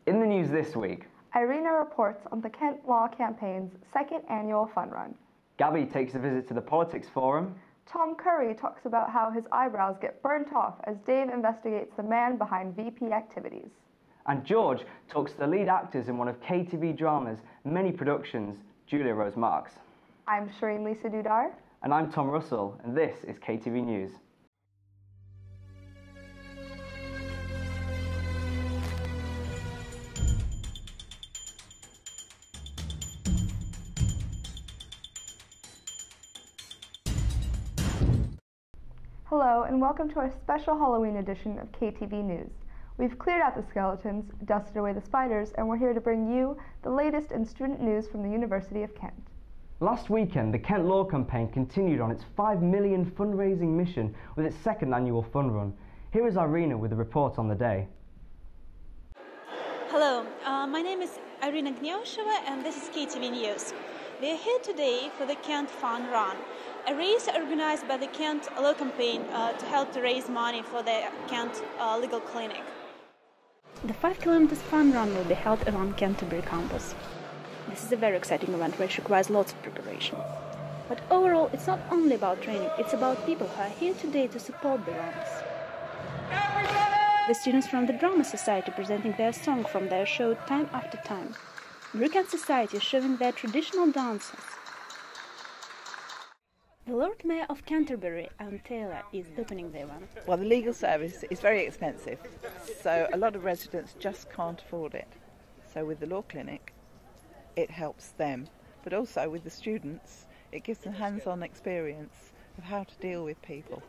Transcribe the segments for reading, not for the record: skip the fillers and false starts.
In the news this week, Irina reports on the Kent Law Campaign's second annual fun run. Gabby takes a visit to the Politics Forum. Tom Currie talks about how his eyebrows get burnt off as Dave investigates the man behind VP Activities. And George talks to the lead actors in one of KTV drama's many productions, Julia Rose Marks. I'm Shireen Lisa Dudar. And I'm Tom Russell, and this is KTV News. Hello and welcome to our special Halloween edition of KTV News. We've cleared out the skeletons, dusted away the spiders, and we're here to bring you the latest in student news from the University of Kent. Last weekend, the Kent Law Campaign continued on its $5 million fundraising mission with its second annual fun run. Here is Irina with a report on the day. Hello, my name is Irina Gnyausheva and this is KTV News. We are here today for the Kent Fun Run, a race organized by the Kent Law Campaign to help to raise money for the Kent Legal Clinic. The 5 kilometers fun run will be held around Canterbury campus. This is a very exciting event which requires lots of preparation. But overall, it's not only about training, it's about people who are here today to support the runners. The students from the Drama Society presenting their song from their show time after time. The Kent Society is showing their traditional dances. The Lord Mayor of Canterbury, Anne Taylor, is opening the event. Well, the legal service is very expensive, so a lot of residents just can't afford it. So with the law clinic, it helps them, but also with the students, it gives them hands-on experience of how to deal with people.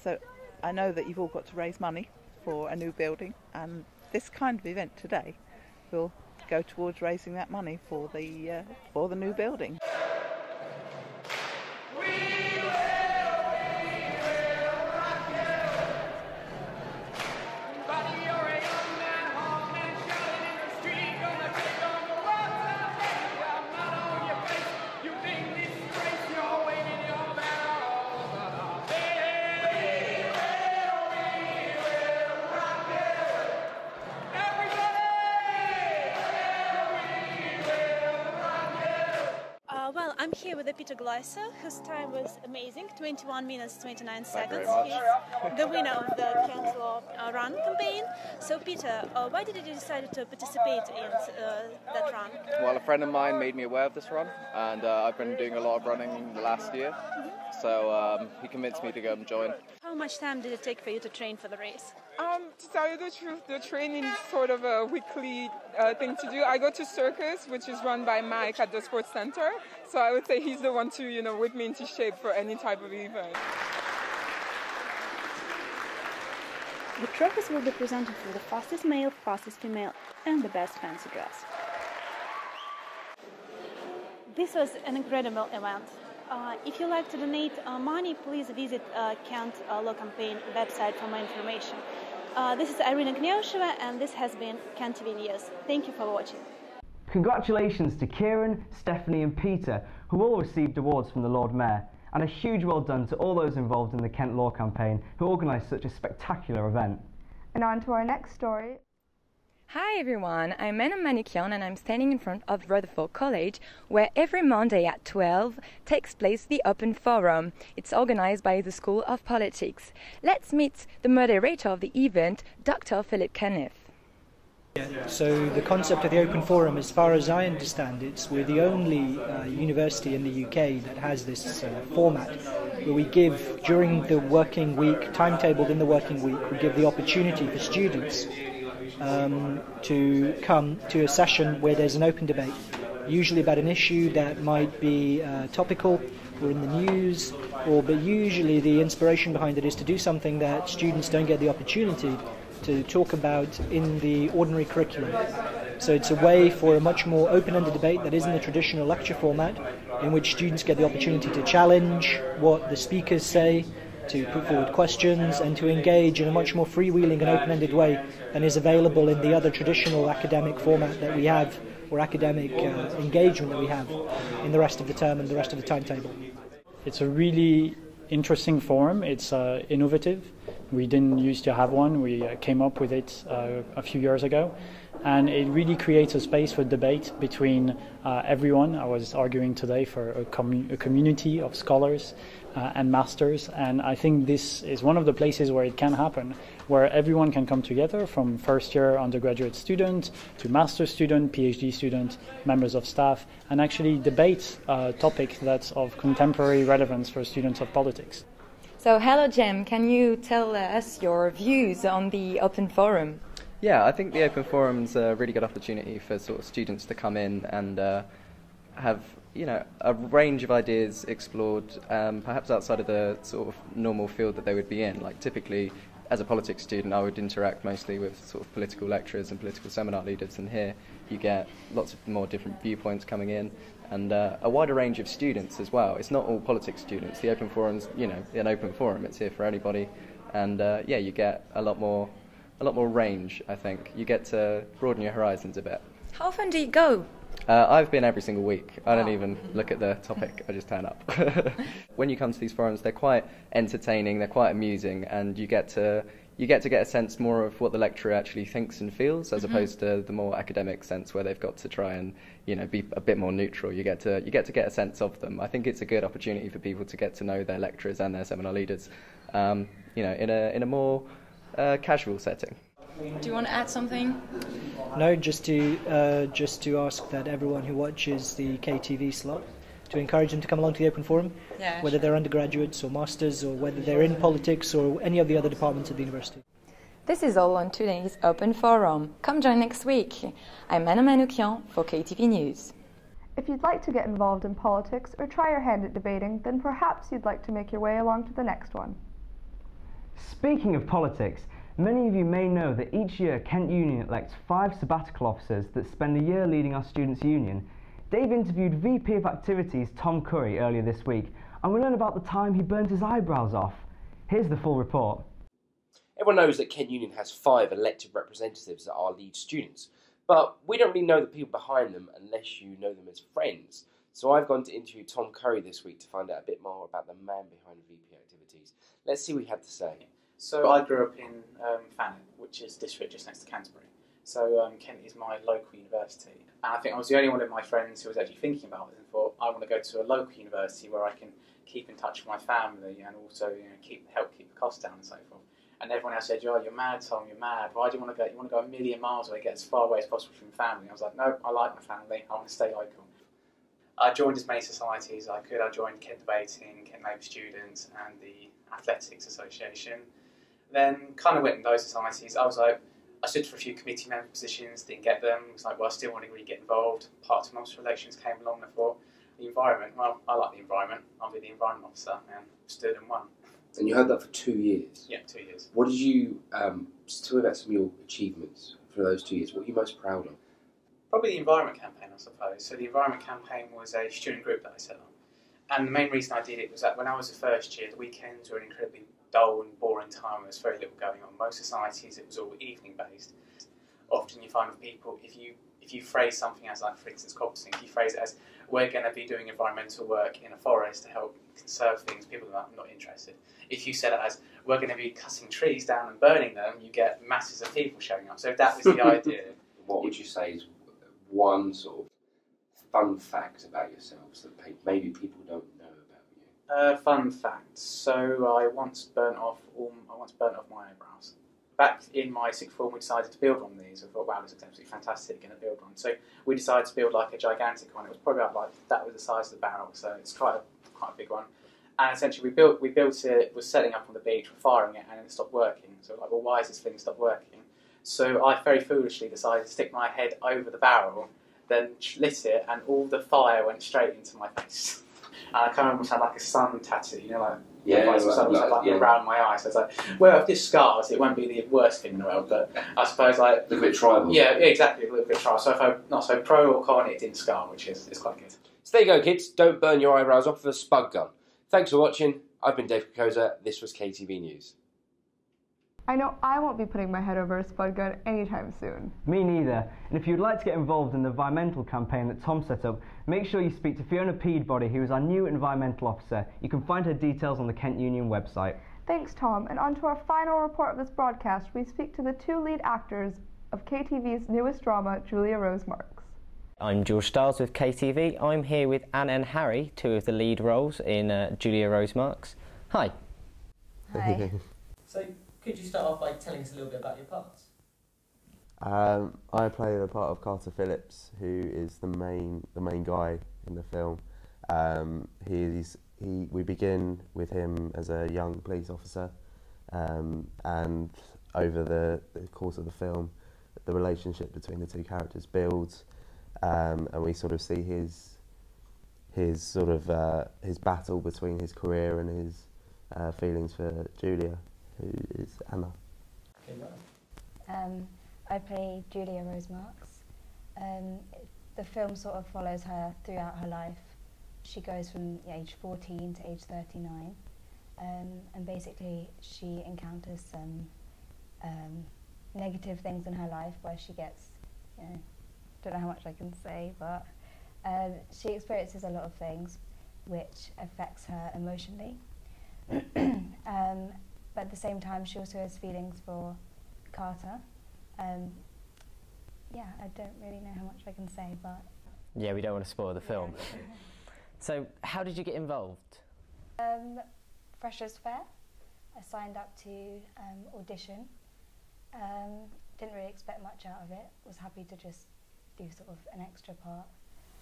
So I know that you've all got to raise money for a new building, and this kind of event today will go towards raising that money for the new building. Well, I'm here with Peter Gleiser, whose time was amazing, 21 minutes 29 seconds. He's the winner of the Kent Law Run campaign. So Peter, why did you decide to participate in that run? Well, a friend of mine made me aware of this run, and I've been doing a lot of running the last year, so he convinced me to go and join. How much time did it take for you to train for the race? To tell you the truth, the training is sort of a weekly thing to do. I go to Circus, which is run by Mike at the Sports Center, so I would say he's the one to, whip me into shape for any type of event. The trophies will be presented for the fastest male, fastest female, and the best fancy dress. This was an incredible event. If you'd like to donate money, please visit Kent Law Campaign website for more information. This is Irina Gnyausheva, and this has been KTV News. Thank you for watching. Congratulations to Kieran, Stephanie and Peter, who all received awards from the Lord Mayor, and a huge well done to all those involved in the Kent Law Campaign who organised such a spectacular event. And on to our next story. Hi everyone, I'm Anna Manikian and I'm standing in front of Rutherford College, where every Monday at 12 takes place the Open Forum. It's organised by the School of Politics. Let's meet the moderator of the event, Dr. Philip Kenneth. So the concept of the Open Forum, as far as I understand it, we're the only university in the UK that has this format, where we give, during the working week, timetabled in the working week, we give the opportunity for students to come to a session where there's an open debate, usually about an issue that might be topical or in the news, but usually the inspiration behind it is to do something that students don't get the opportunity to talk about in the ordinary curriculum. So it's a way for a much more open-ended debate that isn't the traditional lecture format, in which students get the opportunity to challenge what the speakers say, to put forward questions and to engage in a much more freewheeling and open-ended way than is available in the other traditional academic format that we have, or academic engagement that we have in the rest of the term and the rest of the timetable. It's a really interesting forum. It's innovative. We didn't used to have one. We came up with it a few years ago, and it really creates a space for debate between everyone. I was arguing today for a community of scholars and masters, and I think this is one of the places where it can happen, where everyone can come together, from first year undergraduate student to master student, PhD student, members of staff, and actually debate a topic that's of contemporary relevance for students of politics. So hello Jem, can you tell us your views on the Open Forum? Yeah, I think the Open Forum's a really good opportunity for sort of students to come in and have, you know, a range of ideas explored, perhaps outside of the sort of normal field that they would be in. Like typically, as a politics student, I would interact mostly with sort of political lecturers and political seminar leaders, and here you get lots of more different viewpoints coming in, and a wider range of students as well. It's not all politics students. The Open Forum's, you know, an open forum. It's here for anybody, and yeah, you get a lot more range, I think. You get to broaden your horizons a bit. How often do you go? I've been every single week. I don't even look at the topic, I just turn up. When you come to these forums, they're quite entertaining, they're quite amusing, and you get to get a sense more of what the lecturer actually thinks and feels, as opposed to the more academic sense where they've got to try and, you know, be a bit more neutral. You get to get a sense of them. I think it's a good opportunity for people to get to know their lecturers and their seminar leaders, you know, in a more casual setting. Do you want to add something? No, just to ask that everyone who watches the KTV slot, to encourage them to come along to the Open Forum, whether they're undergraduates or masters, or whether they're in politics or any of the other departments of the university. This is all on today's Open Forum. Come join next week. I'm Anna Manoukian for KTV News. If you'd like to get involved in politics or try your hand at debating, then perhaps you'd like to make your way along to the next one. Speaking of politics, many of you may know that each year Kent Union elects 5 sabbatical officers that spend a year leading our students' union. Dave interviewed VP of Activities Tom Currie earlier this week, and we learn about the time he burnt his eyebrows off. Here's the full report. Everyone knows that Kent Union has 5 elected representatives that are lead students, but we don't really know the people behind them unless you know them as friends. So I've gone to interview Tom Currie this week to find out a bit more about the man behind VP Activities. Let's see what he had to say. So I grew up in Thanet, which is a district just next to Canterbury. So Kent is my local university. And I think I was the only one of my friends who was actually thinking about it and thought, I want to go to a local university where I can keep in touch with my family and also, you know, help keep the costs down and so forth. And everyone else said, oh, you're mad, Tom, you're mad. Why do you want to go? You want to go a million miles away, get as far away as possible from your family. I was like, no, I like my family. I want to stay local. I joined as many societies as I could. I joined Kent Debating, Kent Labour Students and the Athletics Association. Then kind of went in those societies. I was like, I stood for a few committee member positions, didn't get them. I was like, well, I still want to really get involved. Part-time officer elections came along and I thought, the environment, well, I like the environment. I'll be the environment officer and stood and won. And you had that for 2 years? Yeah, 2 years. What did you, tell me about some of your achievements for those 2 years. What are you most proud of? Probably the environment campaign, I suppose. So the environment campaign was a student group that I set up. And the main reason I did it was that when I was a first year, the weekends were an incredibly dull and boring time. There was very little going on. Most societies, it was all evening based. Often you find with people, if you phrase something as, like, for instance, Copsing, if you phrase it as, we're going to be doing environmental work in a forest to help conserve things, people are not interested. If you said it as, we're going to be cutting trees down and burning them, you get masses of people showing up. So that was the idea. What would you say is one sort of fun fact about yourselves that maybe people don't know about you? Fun fact. So I once burnt off my eyebrows. Back in my sixth form, we decided to build one of these. I thought, wow, this is absolutely fantastic, going to build one. So we decided to build like a gigantic one. It was probably about like, that was the size of the barrel, so it's quite a big one. And essentially, we built it, was setting up on the beach, we're firing it, and it stopped working. So we're like, well, why has this thing stopped working? So I very foolishly decided to stick my head over the barrel, then lit it, and all the fire went straight into my face. And I kind of almost had like a sun tattoo, you know, like around my eye. So it's like, well, if this scars, it won't be the worst thing in the world. But I suppose like a little bit tribal. Yeah, exactly, a little bit tribal. So if I'm not so pro or con, it didn't scar, which is quite good. So there you go, kids. Don't burn your eyebrows off with a spud gun. Thanks for watching. I've been Dave Kokoza. This was KTV News. I know I won't be putting my head over a spud gun anytime soon. Me neither. And if you'd like to get involved in the environmental campaign that Tom set up, make sure you speak to Fiona Peabody, who is our new environmental officer. You can find her details on the Kent Union website. Thanks, Tom. And on to our final report of this broadcast, we speak to the 2 lead actors of KTV's newest drama, Julia Rose Marks. I'm George Stiles with KTV. I'm here with Anne and Harry, two of the lead roles in Julia Rose Marks. Hi. Hi. So, could you start off by telling us a little bit about your parts? I play the part of Carter Phillips, who is the main guy in the film. We begin with him as a young police officer, and over the course of the film, the relationship between the two characters builds, and we sort of see his battle between his career and his feelings for Julia, who is Anna. I play Julia Rose Marks. The film sort of follows her throughout her life. She goes from age 14 to age 39, and basically she encounters some negative things in her life where she gets, don't know how much I can say, but she experiences a lot of things which affects her emotionally. But at the same time, she also has feelings for Carter. I don't really know how much I can say, but... Yeah, we don't want to spoil the film. So, how did you get involved? Freshers' Fair. I signed up to audition. Didn't really expect much out of it. Was happy to just do sort of an extra part.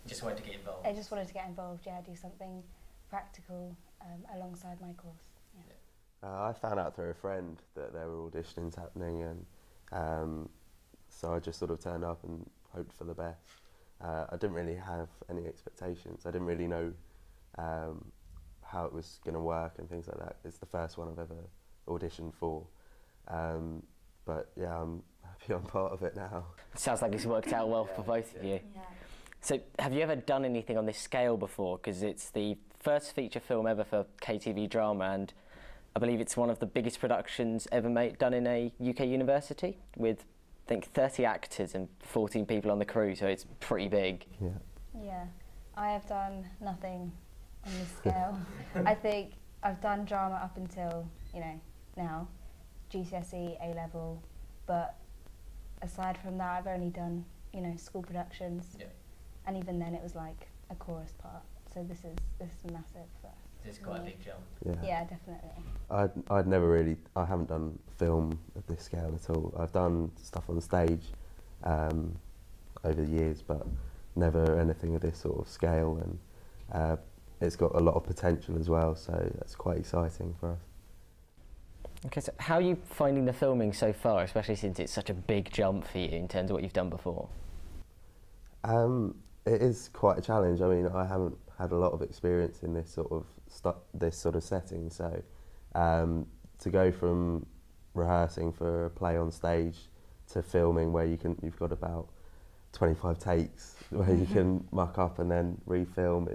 Just wanted to get involved? I just wanted to get involved, yeah, do something practical alongside my course. Yeah. I found out through a friend that there were auditions happening, and so I just sort of turned up and hoped for the best. I didn't really have any expectations. I didn't really know how it was going to work and things like that. It's the first one I've ever auditioned for. But yeah, I'm happy I'm part of it now. Sounds like it's worked out well for both of you. Yeah. So have you ever done anything on this scale before? Because it's the first feature film ever for KTV drama, and I believe it's one of the biggest productions ever done in a UK university, with I think 30 actors and 14 people on the crew, so it's pretty big. Yeah. Yeah, I have done nothing on this scale. I think I've done drama up until, now, GCSE, A-level, but aside from that, I've only done, school productions, and even then it was like a chorus part. So this is massive for us. This is quite a big jump. Yeah, definitely. I haven't done film of this scale at all. I've done stuff on stage over the years, but never anything of this sort of scale, and it's got a lot of potential as well, so that's quite exciting for us. Okay, so how are you finding the filming so far, especially since it's such a big jump for you in terms of what you've done before? It is quite a challenge. I mean, I haven't had a lot of experience in this sort of setting, so to go from rehearsing for a play on stage to filming where you've got about 25 takes where you can muck up and then refilm,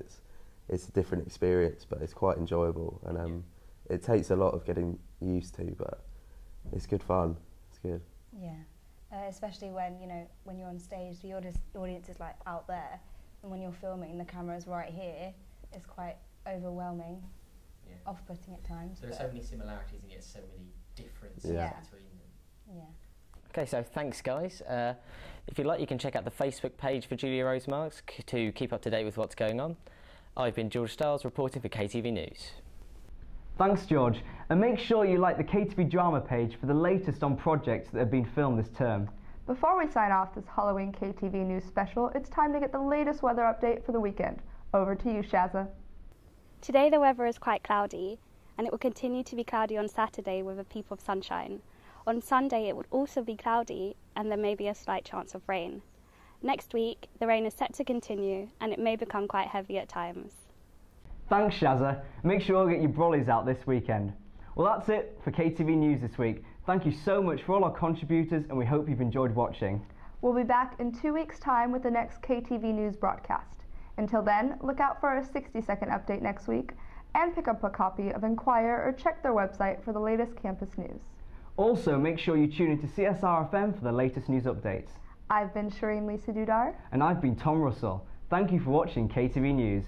it's a different experience, but it's quite enjoyable, and it takes a lot of getting used to, but it's good fun. It's good. Yeah. Especially when you're on stage, the audience is like out there, and when you're filming, the camera's right here. It's quite overwhelming, off-putting at times. There are so many similarities and yet so many differences between them. Yeah. Okay, so thanks, guys. If you'd like, you can check out the Facebook page for Julia Rose Marks to keep up to date with what's going on. I've been George Stiles reporting for KTV News. Thanks, George, and make sure you like the KTV drama page for the latest on projects that have been filmed this term. Before we sign off this Halloween KTV News special, it's time to get the latest weather update for the weekend. Over to you, Shazza. Today the weather is quite cloudy, and it will continue to be cloudy on Saturday with a peep of sunshine. On Sunday it would also be cloudy, and there may be a slight chance of rain. Next week, the rain is set to continue, and it may become quite heavy at times. Thanks, Shazza. Make sure you get your brollies out this weekend. Well, that's it for KTV News this week. Thank you so much for all our contributors, and we hope you've enjoyed watching. We'll be back in 2 weeks' time with the next KTV News broadcast. Until then, look out for our 60-second update next week, and pick up a copy of Enquire or check their website for the latest campus news. Also, make sure you tune into CSR-FM for the latest news updates. I've been Shireen Lisa Dudar. And I've been Tom Russell. Thank you for watching KTV News.